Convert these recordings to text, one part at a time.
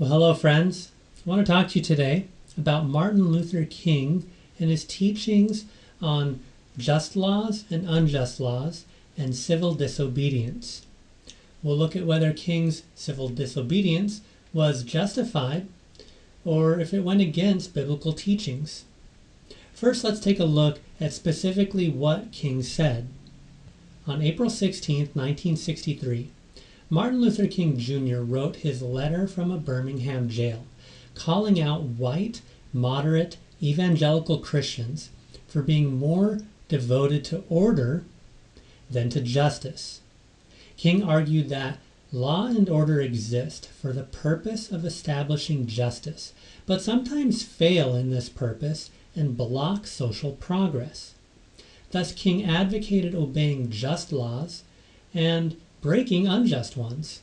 Well, hello, friends. I want to talk to you today about Martin Luther King and his teachings on just laws and unjust laws and civil disobedience. We'll look at whether King's civil disobedience was justified or if it went against biblical teachings. First, let's take a look at specifically what King said. On April 16, 1963, Martin Luther King Jr. wrote his letter from a Birmingham jail, calling out white, moderate, evangelical Christians for being more devoted to order than to justice. King argued that law and order exist for the purpose of establishing justice, but sometimes fail in this purpose and block social progress. Thus, King advocated obeying just laws and breaking unjust ones.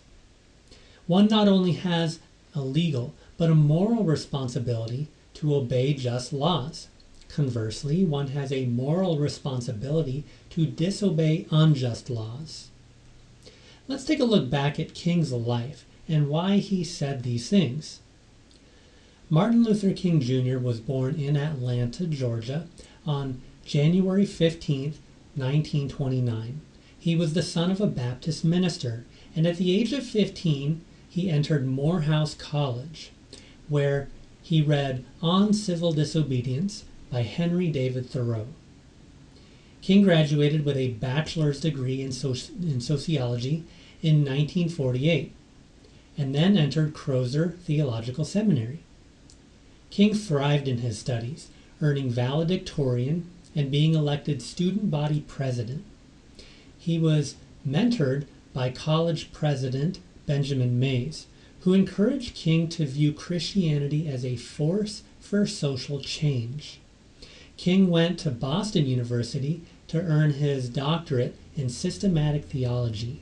One not only has a legal, but a moral responsibility to obey just laws. Conversely, one has a moral responsibility to disobey unjust laws. Let's take a look back at King's life and why he said these things. Martin Luther King Jr. was born in Atlanta, Georgia on January 15, 1929. He was the son of a Baptist minister, and at the age of 15, he entered Morehouse College, where he read On Civil Disobedience by Henry David Thoreau. King graduated with a bachelor's degree in sociology in 1948, and then entered Crozer Theological Seminary. King thrived in his studies, earning valedictorian and being elected student body president. He was mentored by college president Benjamin Mays, who encouraged King to view Christianity as a force for social change. King went to Boston University to earn his doctorate in systematic theology.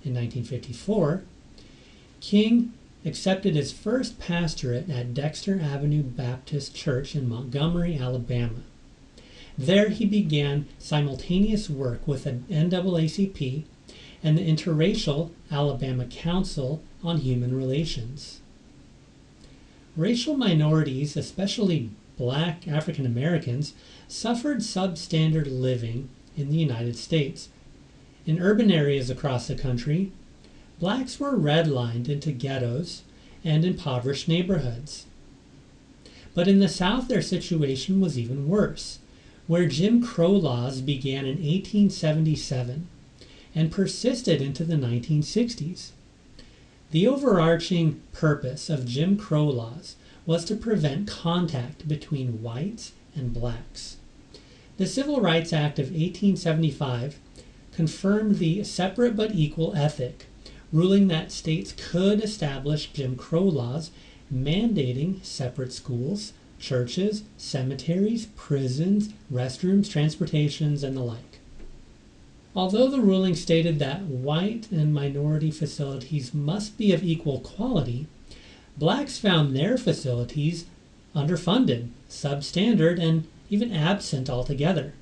In 1954, King accepted his first pastorate at Dexter Avenue Baptist Church in Montgomery, Alabama. There he began simultaneous work with the NAACP and the Interracial Alabama Council on Human Relations. Racial minorities, especially Black African Americans, suffered substandard living in the United States. In urban areas across the country, blacks were redlined into ghettos and impoverished neighborhoods. But in the South, their situation was even worse, where Jim Crow laws began in 1877 and persisted into the 1960s. The overarching purpose of Jim Crow laws was to prevent contact between whites and blacks. The Civil Rights Act of 1875 confirmed the separate but equal ethic, ruling that states could establish Jim Crow laws mandating separate schools, churches, cemeteries, prisons, restrooms, transportations, and the like. Although the ruling stated that white and minority facilities must be of equal quality, blacks found their facilities underfunded, substandard, and even absent altogether.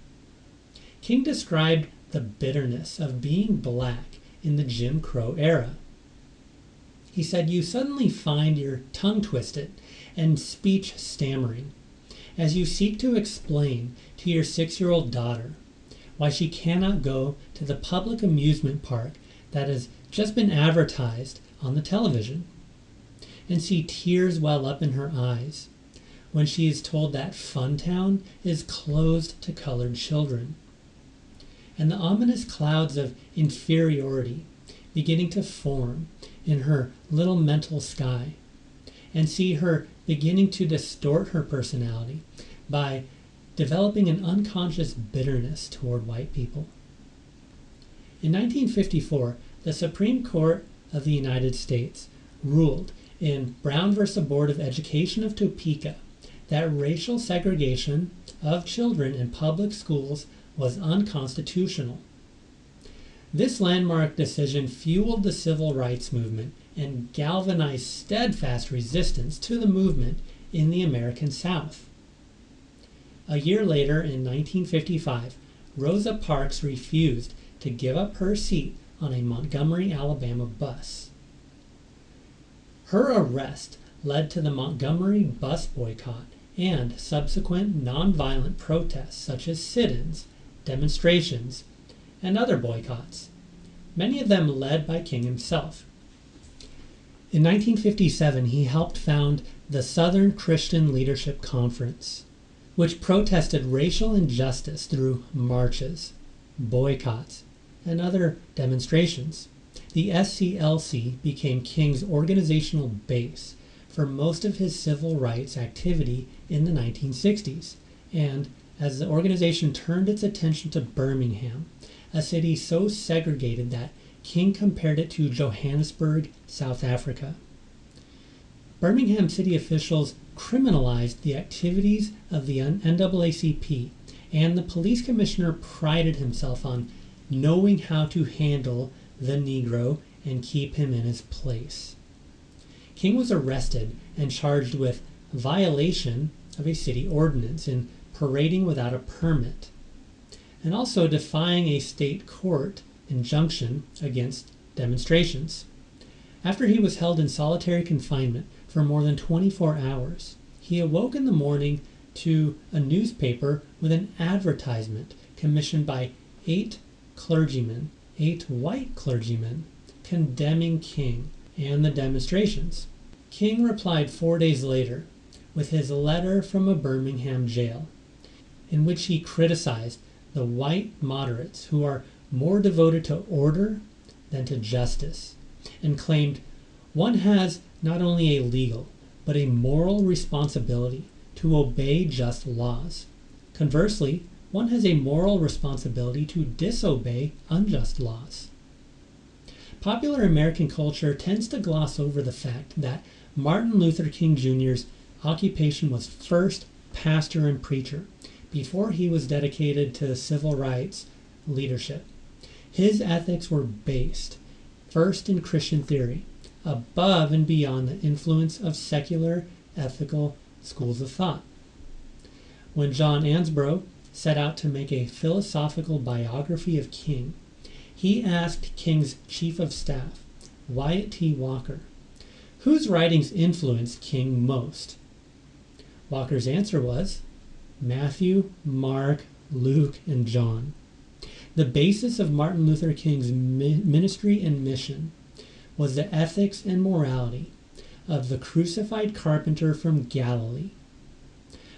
King described the bitterness of being black in the Jim Crow era. He said, "You suddenly find your tongue twisted and speech stammering as you seek to explain to your 6-year-old daughter why she cannot go to the public amusement park that has just been advertised on the television, and see tears well up in her eyes when she is told that Funtown is closed to colored children, and the ominous clouds of inferiority beginning to form in her little mental sky, and see her beginning to distort her personality by developing an unconscious bitterness toward white people." In 1954, the Supreme Court of the United States ruled in Brown v. Board of Education of Topeka that racial segregation of children in public schools was unconstitutional. This landmark decision fueled the civil rights movement and galvanized steadfast resistance to the movement in the American South. A year later, in 1955, Rosa Parks refused to give up her seat on a Montgomery, Alabama bus. Her arrest led to the Montgomery bus boycott and subsequent nonviolent protests such as sit-ins, demonstrations, and other boycotts, many of them led by King himself. In 1957, he helped found the Southern Christian Leadership Conference, which protested racial injustice through marches, boycotts, and other demonstrations. The SCLC became King's organizational base for most of his civil rights activity in the 1960s, and as the organization turned its attention to Birmingham, a city so segregated that King compared it to Johannesburg, South Africa. Birmingham city officials criminalized the activities of the NAACP, and the police commissioner prided himself on knowing how to handle the Negro and keep him in his place. King was arrested and charged with violation of a city ordinance in parading without a permit, and also defying a state court injunction against demonstrations. After he was held in solitary confinement for more than 24 hours, he awoke in the morning to a newspaper with an advertisement commissioned by 8 white clergymen, condemning King and the demonstrations. King replied 4 days later with his letter from a Birmingham jail, in which he criticized the white moderates who are more devoted to order than to justice, and claimed one has not only a legal but a moral responsibility to obey just laws. Conversely, one has a moral responsibility to disobey unjust laws. Popular American culture tends to gloss over the fact that Martin Luther King Jr.'s occupation was first pastor and preacher before he was dedicated to civil rights leadership. His ethics were based first in Christian theory, above and beyond the influence of secular ethical schools of thought. When John Ansbro set out to make a philosophical biography of King, he asked King's chief of staff, Wyatt T. Walker, whose writings influenced King most? Walker's answer was Matthew, Mark, Luke, and John. The basis of Martin Luther King's ministry and mission was the ethics and morality of the crucified carpenter from Galilee.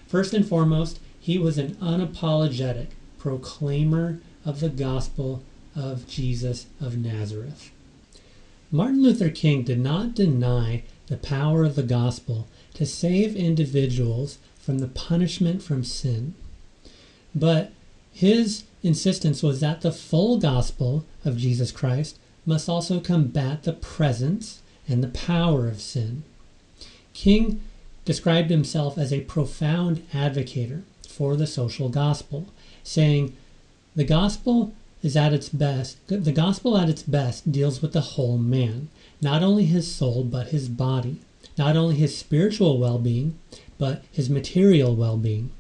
First and foremost, he was an unapologetic proclaimer of the gospel of Jesus of Nazareth. Martin Luther King did not deny the power of the gospel to save individuals from the punishment from sin, but his insistence was that the full gospel of Jesus Christ must also combat the presence and the power of sin. King described himself as a profound advocate for the social gospel, saying, the gospel at its best deals with the whole man, not only his soul but his body, not only his spiritual well-being but his material well-being.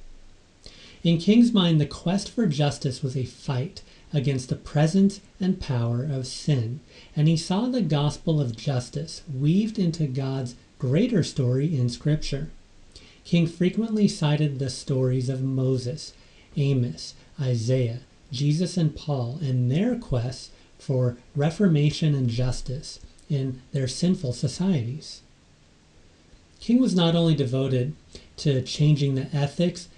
In King's mind, the quest for justice was a fight against the presence and power of sin, and he saw the gospel of justice weaved into God's greater story in Scripture. King frequently cited the stories of Moses, Amos, Isaiah, Jesus, and Paul, and their quests for reformation and justice in their sinful societies. King was not only devoted to changing the ethics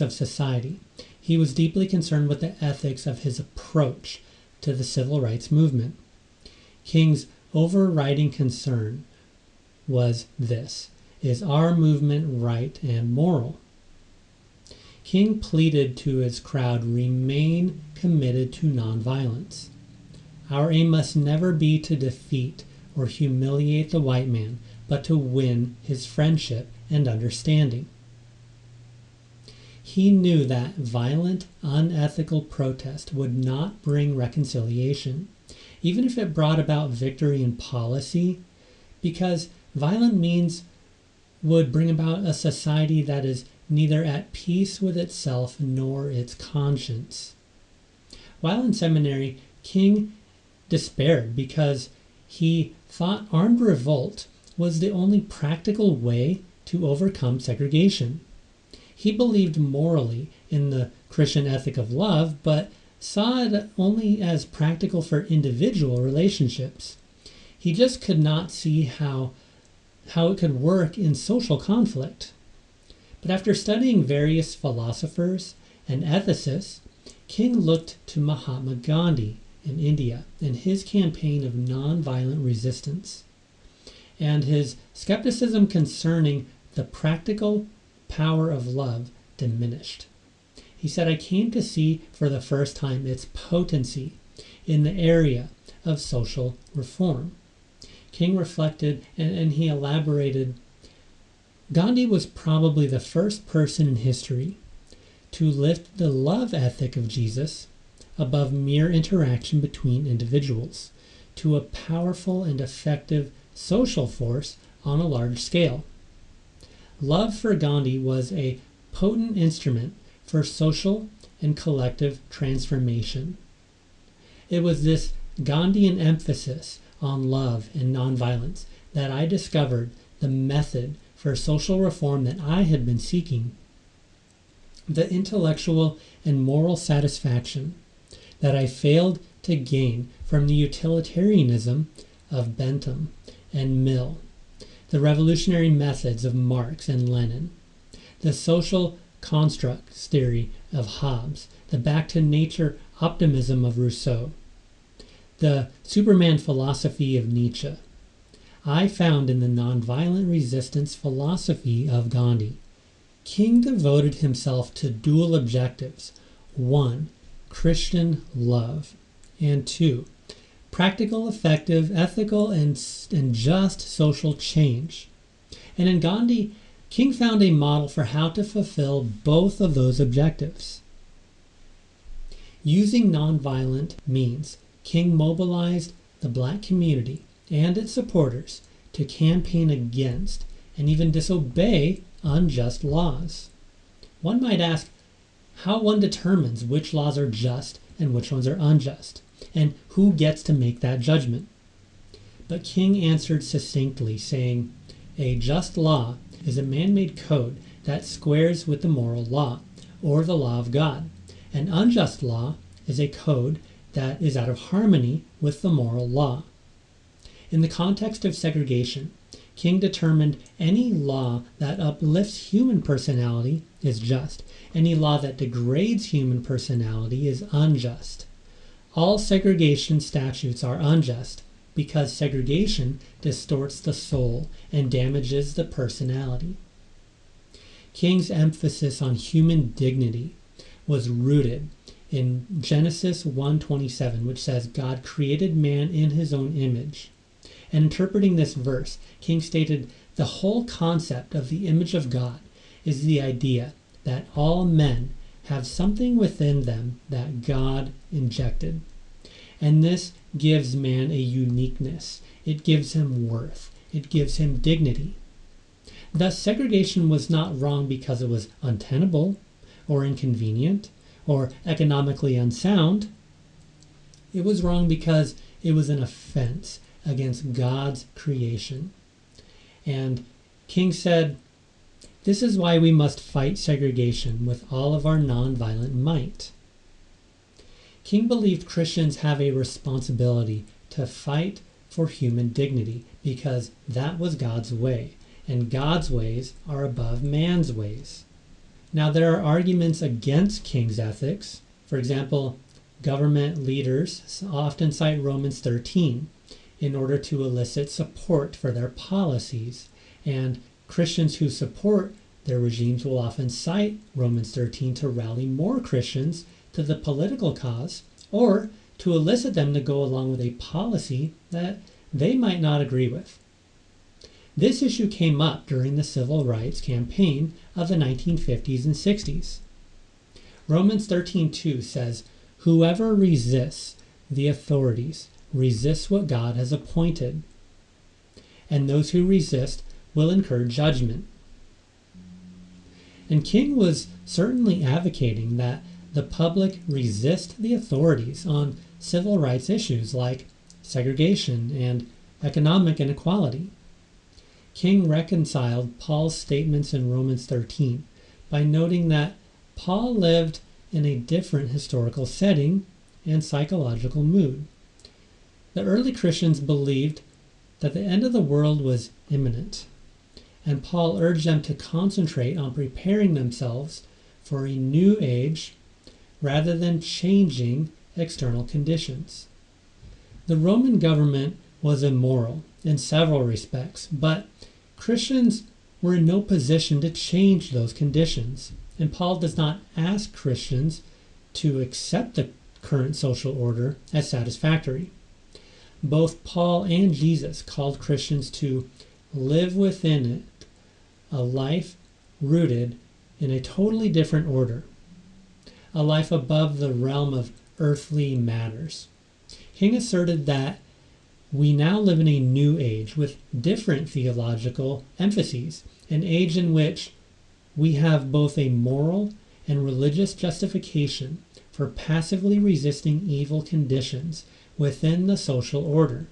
of society, he was deeply concerned with the ethics of his approach to the civil rights movement. King's overriding concern was this: is our movement right and moral? King pleaded to his crowd, remain committed to nonviolence. Our aim must never be to defeat or humiliate the white man, but to win his friendship and understanding. He knew that violent, unethical protest would not bring reconciliation, even if it brought about victory in policy, because violent means would bring about a society that is neither at peace with itself nor its conscience. While in seminary, King despaired because He thought armed revolt was the only practical way to overcome segregation. He believed morally in the Christian ethic of love, but saw it only as practical for individual relationships. He just could not see how it could work in social conflict. But after studying various philosophers and ethicists, King looked to Mahatma Gandhi in India and his campaign of nonviolent resistance, and his skepticism concerning the practical power of love diminished. He said, "I came to see for the first time its potency in the area of social reform." King reflected and he elaborated, Gandhi was probably the first person in history to lift the love ethic of Jesus above mere interaction between individuals to a powerful and effective social force on a large scale. Love for Gandhi was a potent instrument for social and collective transformation. It was this Gandhian emphasis on love and nonviolence that I discovered the method for social reform that I had been seeking. The intellectual and moral satisfaction that I failed to gain from the utilitarianism of Bentham and Mill, the revolutionary methods of Marx and Lenin, the social constructs theory of Hobbes, the back-to-nature optimism of Rousseau, the Superman philosophy of Nietzsche, I found in the nonviolent resistance philosophy of Gandhi. King devoted himself to dual objectives. 1. Christian love. And 2. Practical, effective, ethical, and just social change. And in Gandhi, King found a model for how to fulfill both of those objectives. Using nonviolent means, King mobilized the black community and its supporters to campaign against and even disobey unjust laws. One might ask how one determines which laws are just and which ones are unjust, and who gets to make that judgment. But King answered succinctly, saying, "A just law is a man-made code that squares with the moral law, or the law of God. An unjust law is a code that is out of harmony with the moral law." In the context of segregation, King determined any law that uplifts human personality is just. Any law that degrades human personality is unjust. All segregation statutes are unjust because segregation distorts the soul and damages the personality. King's emphasis on human dignity was rooted in Genesis 1:27, which says, "God created man in his own image." And interpreting this verse, King stated, the whole concept of the image of God is the idea that all men have something within them that God injected. And this gives man a uniqueness. It gives him worth. It gives him dignity. Thus, segregation was not wrong because it was untenable or inconvenient or economically unsound. It was wrong because it was an offense against God's creation. And King said, "This is why we must fight segregation with all of our nonviolent might." King believed Christians have a responsibility to fight for human dignity because that was God's way, and God's ways are above man's ways. Now, there are arguments against King's ethics. For example, government leaders often cite Romans 13 in order to elicit support for their policies, and Christians who support their regimes will often cite Romans 13 to rally more Christians to the political cause or to elicit them to go along with a policy that they might not agree with. This issue came up during the civil rights campaign of the 1950s and 60s. Romans 13:2 says, "Whoever resists the authorities resists what God has appointed, and those who resist will incur judgment." And King was certainly advocating that the public resist the authorities on civil rights issues like segregation and economic inequality. King reconciled Paul's statements in Romans 13 by noting that Paul lived in a different historical setting and psychological mood. The early Christians believed that the end of the world was imminent, and Paul urged them to concentrate on preparing themselves for a new age rather than changing external conditions. The Roman government was immoral in several respects, but Christians were in no position to change those conditions, and Paul does not ask Christians to accept the current social order as satisfactory. Both Paul and Jesus called Christians to live within it a life rooted in a totally different order, a life above the realm of earthly matters. King asserted that we now live in a new age with different theological emphases, an age in which we have both a moral and religious justification for passively resisting evil conditions within the social order.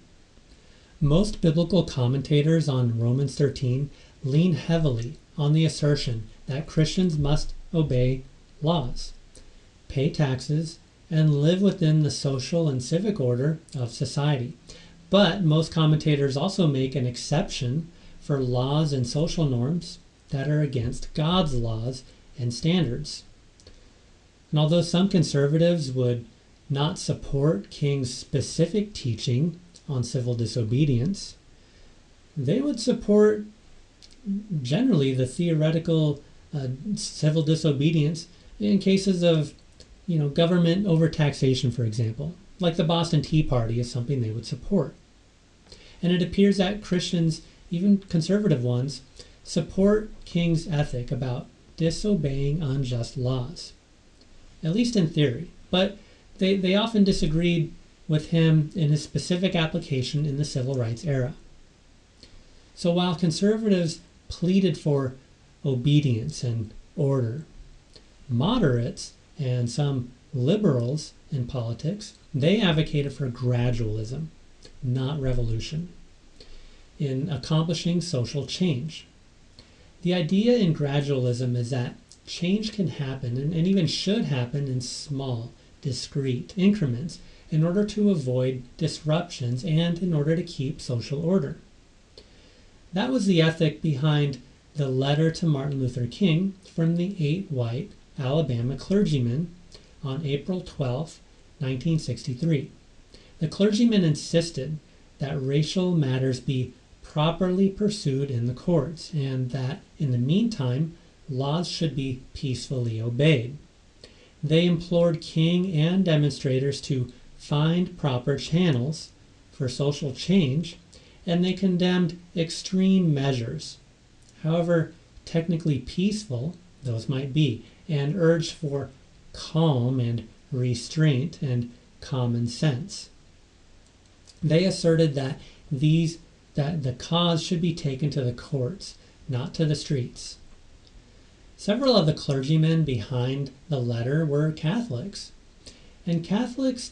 Most biblical commentators on Romans 13 lean heavily on the assertion that Christians must obey laws, pay taxes, and live within the social and civic order of society. But most commentators also make an exception for laws and social norms that are against God's laws and standards. And although some conservatives would not support King's specific teaching on civil disobedience, they would support generally the theoretical civil disobedience in cases of government overtaxation, for example, like the Boston Tea Party is something they would support. And it appears that Christians, even conservative ones, support King's ethic about disobeying unjust laws, at least in theory. But they often disagreed with him in his specific application in the civil rights era. So while conservatives pleaded for obedience and order, moderates and some liberals in politics, they advocated for gradualism, not revolution, in accomplishing social change. The idea in gradualism is that change can happen and even should happen in small, discrete increments in order to avoid disruptions and in order to keep social order. That was the ethic behind the letter to Martin Luther King from the 8 white Alabama clergymen on April 12, 1963. The clergymen insisted that racial matters be properly pursued in the courts and that, in the meantime, laws should be peacefully obeyed. They implored King and demonstrators to find proper channels for social change, and they condemned extreme measures, however technically peaceful those might be, and urged for calm and restraint and common sense. They asserted that the cause should be taken to the courts, not to the streets. Several of the clergymen behind the letter were Catholics, and Catholics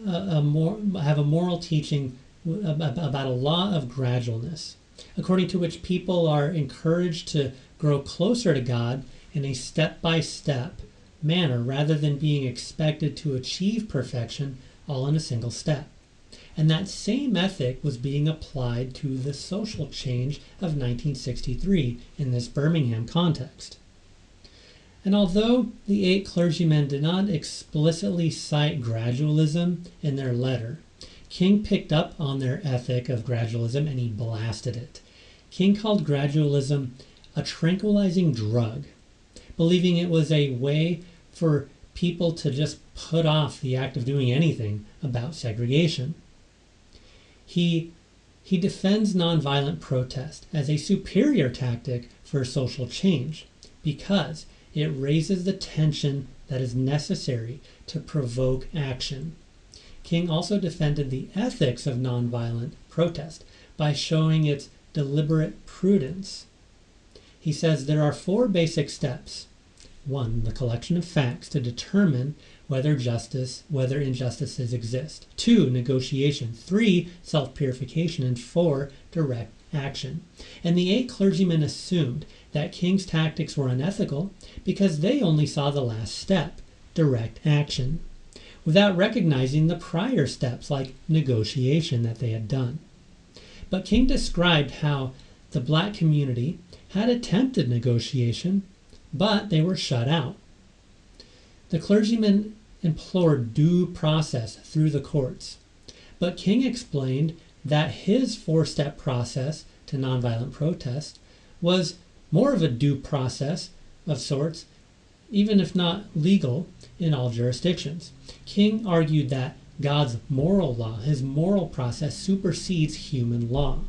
have a moral teaching about a law of gradualness, according to which people are encouraged to grow closer to God in a step-by-step manner rather than being expected to achieve perfection all in a single step. And that same ethic was being applied to the social change of 1963 in this Birmingham context. And although the 8 clergymen did not explicitly cite gradualism in their letter, King picked up on their ethic of gradualism and he blasted it. King called gradualism a tranquilizing drug, believing it was a way for people to just put off the act of doing anything about segregation. He defends nonviolent protest as a superior tactic for social change because it raises the tension that is necessary to provoke action. King also defended the ethics of nonviolent protest by showing its deliberate prudence. He says there are 4 basic steps: 1. The collection of facts to determine whether injustices exist. 2. Negotiation. 3. Self-purification. And 4. Direct action. And the 8 clergymen assumed that King's tactics were unethical because they only saw the last step, direct action, without recognizing the prior steps like negotiation that they had done. But King described how the black community had attempted negotiation, but they were shut out. The clergymen implored due process through the courts, but King explained that his 4-step process to nonviolent protest was more of a due process of sorts, even if not legal in all jurisdictions. King argued that God's moral law, his moral process, supersedes human law.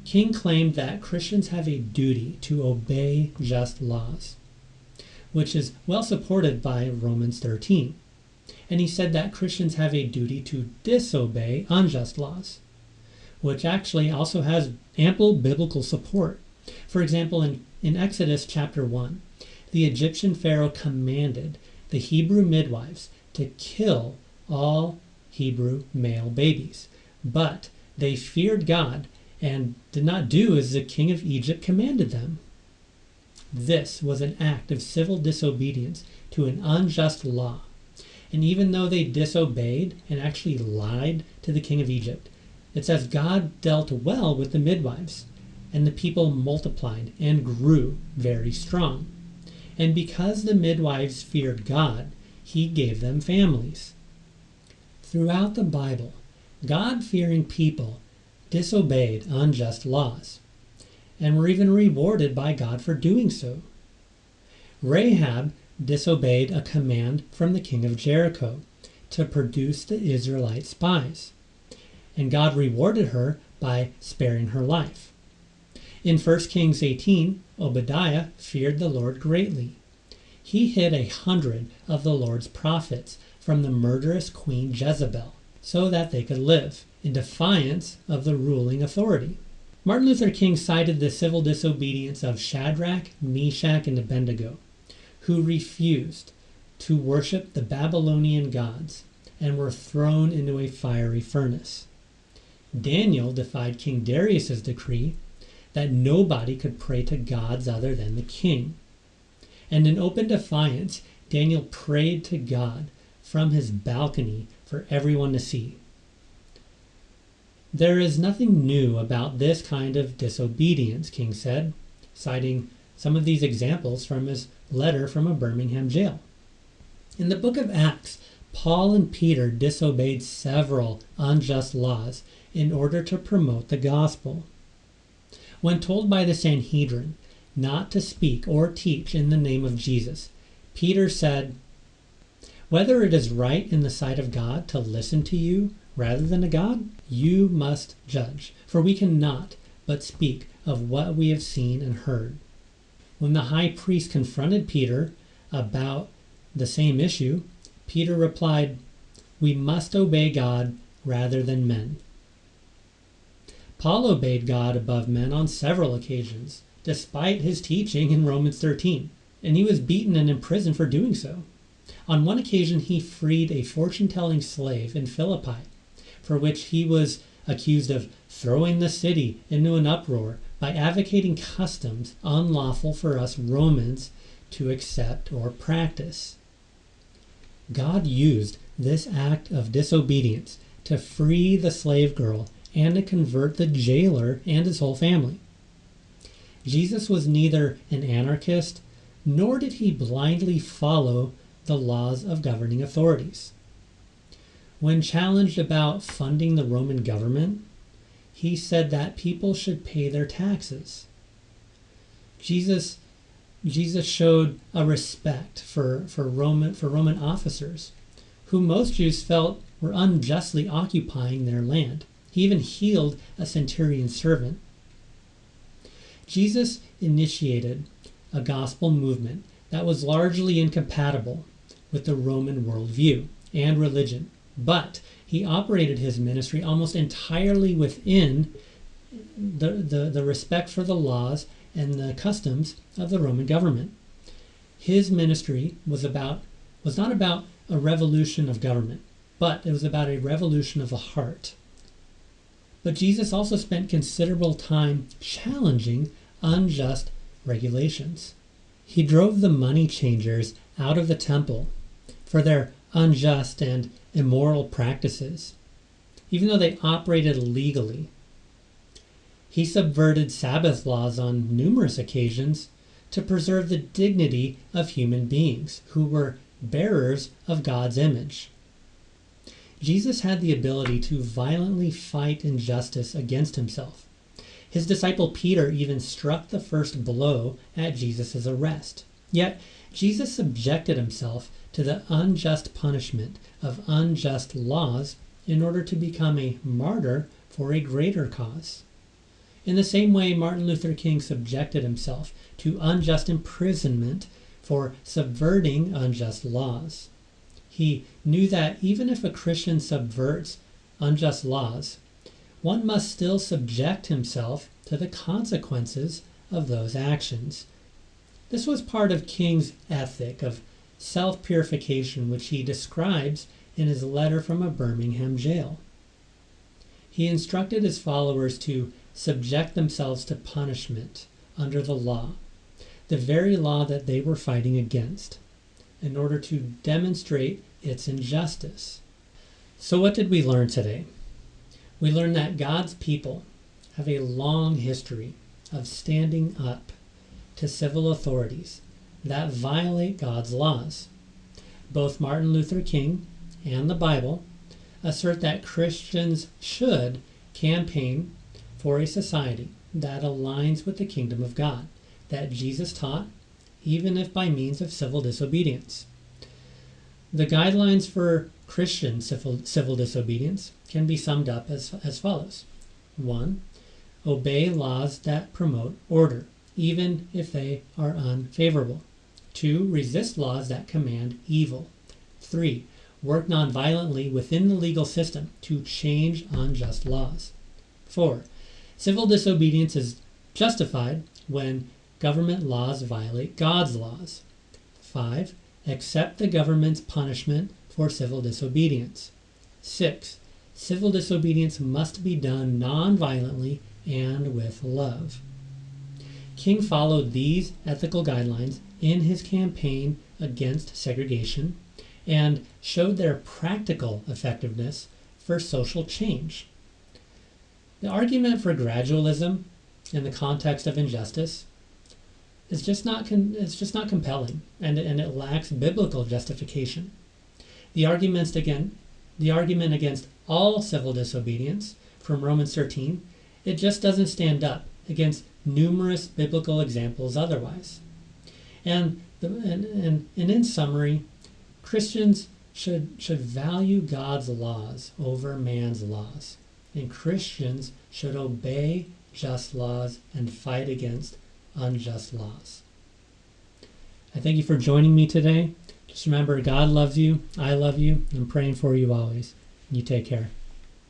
King claimed that Christians have a duty to obey just laws, which is well supported by Romans 13. And he said that Christians have a duty to disobey unjust laws, which actually also has ample biblical support. For example, in Exodus chapter 1, the Egyptian Pharaoh commanded the Hebrew midwives to kill all Hebrew male babies. But they feared God and did not do as the king of Egypt commanded them. This was an act of civil disobedience to an unjust law. And even though they disobeyed and actually lied to the king of Egypt, it says God dealt well with the midwives, and the people multiplied and grew very strong. And because the midwives feared God, he gave them families. Throughout the Bible, God-fearing people disobeyed unjust laws, and were even rewarded by God for doing so. Rahab disobeyed a command from the king of Jericho to produce the Israelite spies, and God rewarded her by sparing her life. In 1 Kings 18, Obadiah feared the Lord greatly. He hid 100 of the Lord's prophets from the murderous queen Jezebel so that they could live in defiance of the ruling authority. Martin Luther King cited the civil disobedience of Shadrach, Meshach, and Abednego, who refused to worship the Babylonian gods and were thrown into a fiery furnace. Daniel defied King Darius's decree that nobody could pray to gods other than the king. And in open defiance, Daniel prayed to God from his balcony for everyone to see. There is nothing new about this kind of disobedience, King said, citing some of these examples from his letter from a Birmingham jail. In the book of Acts, Paul and Peter disobeyed several unjust laws in order to promote the gospel. When told by the Sanhedrin not to speak or teach in the name of Jesus, Peter said, "Whether it is right in the sight of God to listen to you rather than to God, you must judge, for we cannot but speak of what we have seen and heard." When the high priest confronted Peter about the same issue, Peter replied, "We must obey God rather than men." Paul obeyed God above men on several occasions, despite his teaching in Romans 13, and he was beaten and imprisoned for doing so. On one occasion, he freed a fortune-telling slave in Philippi, for which he was accused of throwing the city into an uproar by advocating customs unlawful for us Romans to accept or practice. God used this act of disobedience to free the slave girl and to convert the jailer and his whole family. Jesus was neither an anarchist, nor did he blindly follow the laws of governing authorities. When challenged about funding the Roman government, he said that people should pay their taxes. Jesus showed a respect for Roman officers, who most Jews felt were unjustly occupying their land. He even healed a centurion servant. Jesus initiated a gospel movement that was largely incompatible with the Roman worldview and religion, but he operated his ministry almost entirely within the respect for the laws and the customs of the Roman government. His ministry was not about a revolution of government, but it was about a revolution of the heart. But Jesus also spent considerable time challenging unjust regulations. He drove the money changers out of the temple for their unjust and immoral practices, even though they operated legally. He subverted Sabbath laws on numerous occasions to preserve the dignity of human beings who were bearers of God's image. Jesus had the ability to violently fight injustice against himself. His disciple Peter even struck the first blow at Jesus' arrest. Yet, Jesus subjected himself to the unjust punishment of unjust laws in order to become a martyr for a greater cause. In the same way, Martin Luther King subjected himself to unjust imprisonment for subverting unjust laws. He knew that even if a Christian subverts unjust laws, one must still subject himself to the consequences of those actions. This was part of King's ethic of self-purification, which he describes in his letter from a Birmingham jail. He instructed his followers to subject themselves to punishment under the law, the very law that they were fighting against, in order to demonstrate its injustice. So what did we learn today? We learned that God's people have a long history of standing up to civil authorities that violate God's laws. Both Martin Luther King and the Bible assert that Christians should campaign for a society that aligns with the kingdom of God, that Jesus taught, even if by means of civil disobedience. The guidelines for Christian civil disobedience can be summed up as follows. 1. Obey laws that promote order, even if they are unfavorable. 2. Resist laws that command evil. 3. Work nonviolently within the legal system to change unjust laws. 4. Civil disobedience is justified when government laws violate God's laws. 5. Accept the government's punishment for civil disobedience. 6. Civil disobedience must be done non-violently and with love. King followed these ethical guidelines in his campaign against segregation and showed their practical effectiveness for social change. The argument for gradualism in the context of injustice is just not compelling, and it lacks biblical justification. The argument against all civil disobedience from Romans 13, it just doesn't stand up against numerous biblical examples otherwise. And in summary, Christians should value God's laws over man's laws. And Christians should obey just laws and fight against unjust laws. I thank you for joining me today. Just remember, God loves you, I love you, I'm praying for you always. You take care.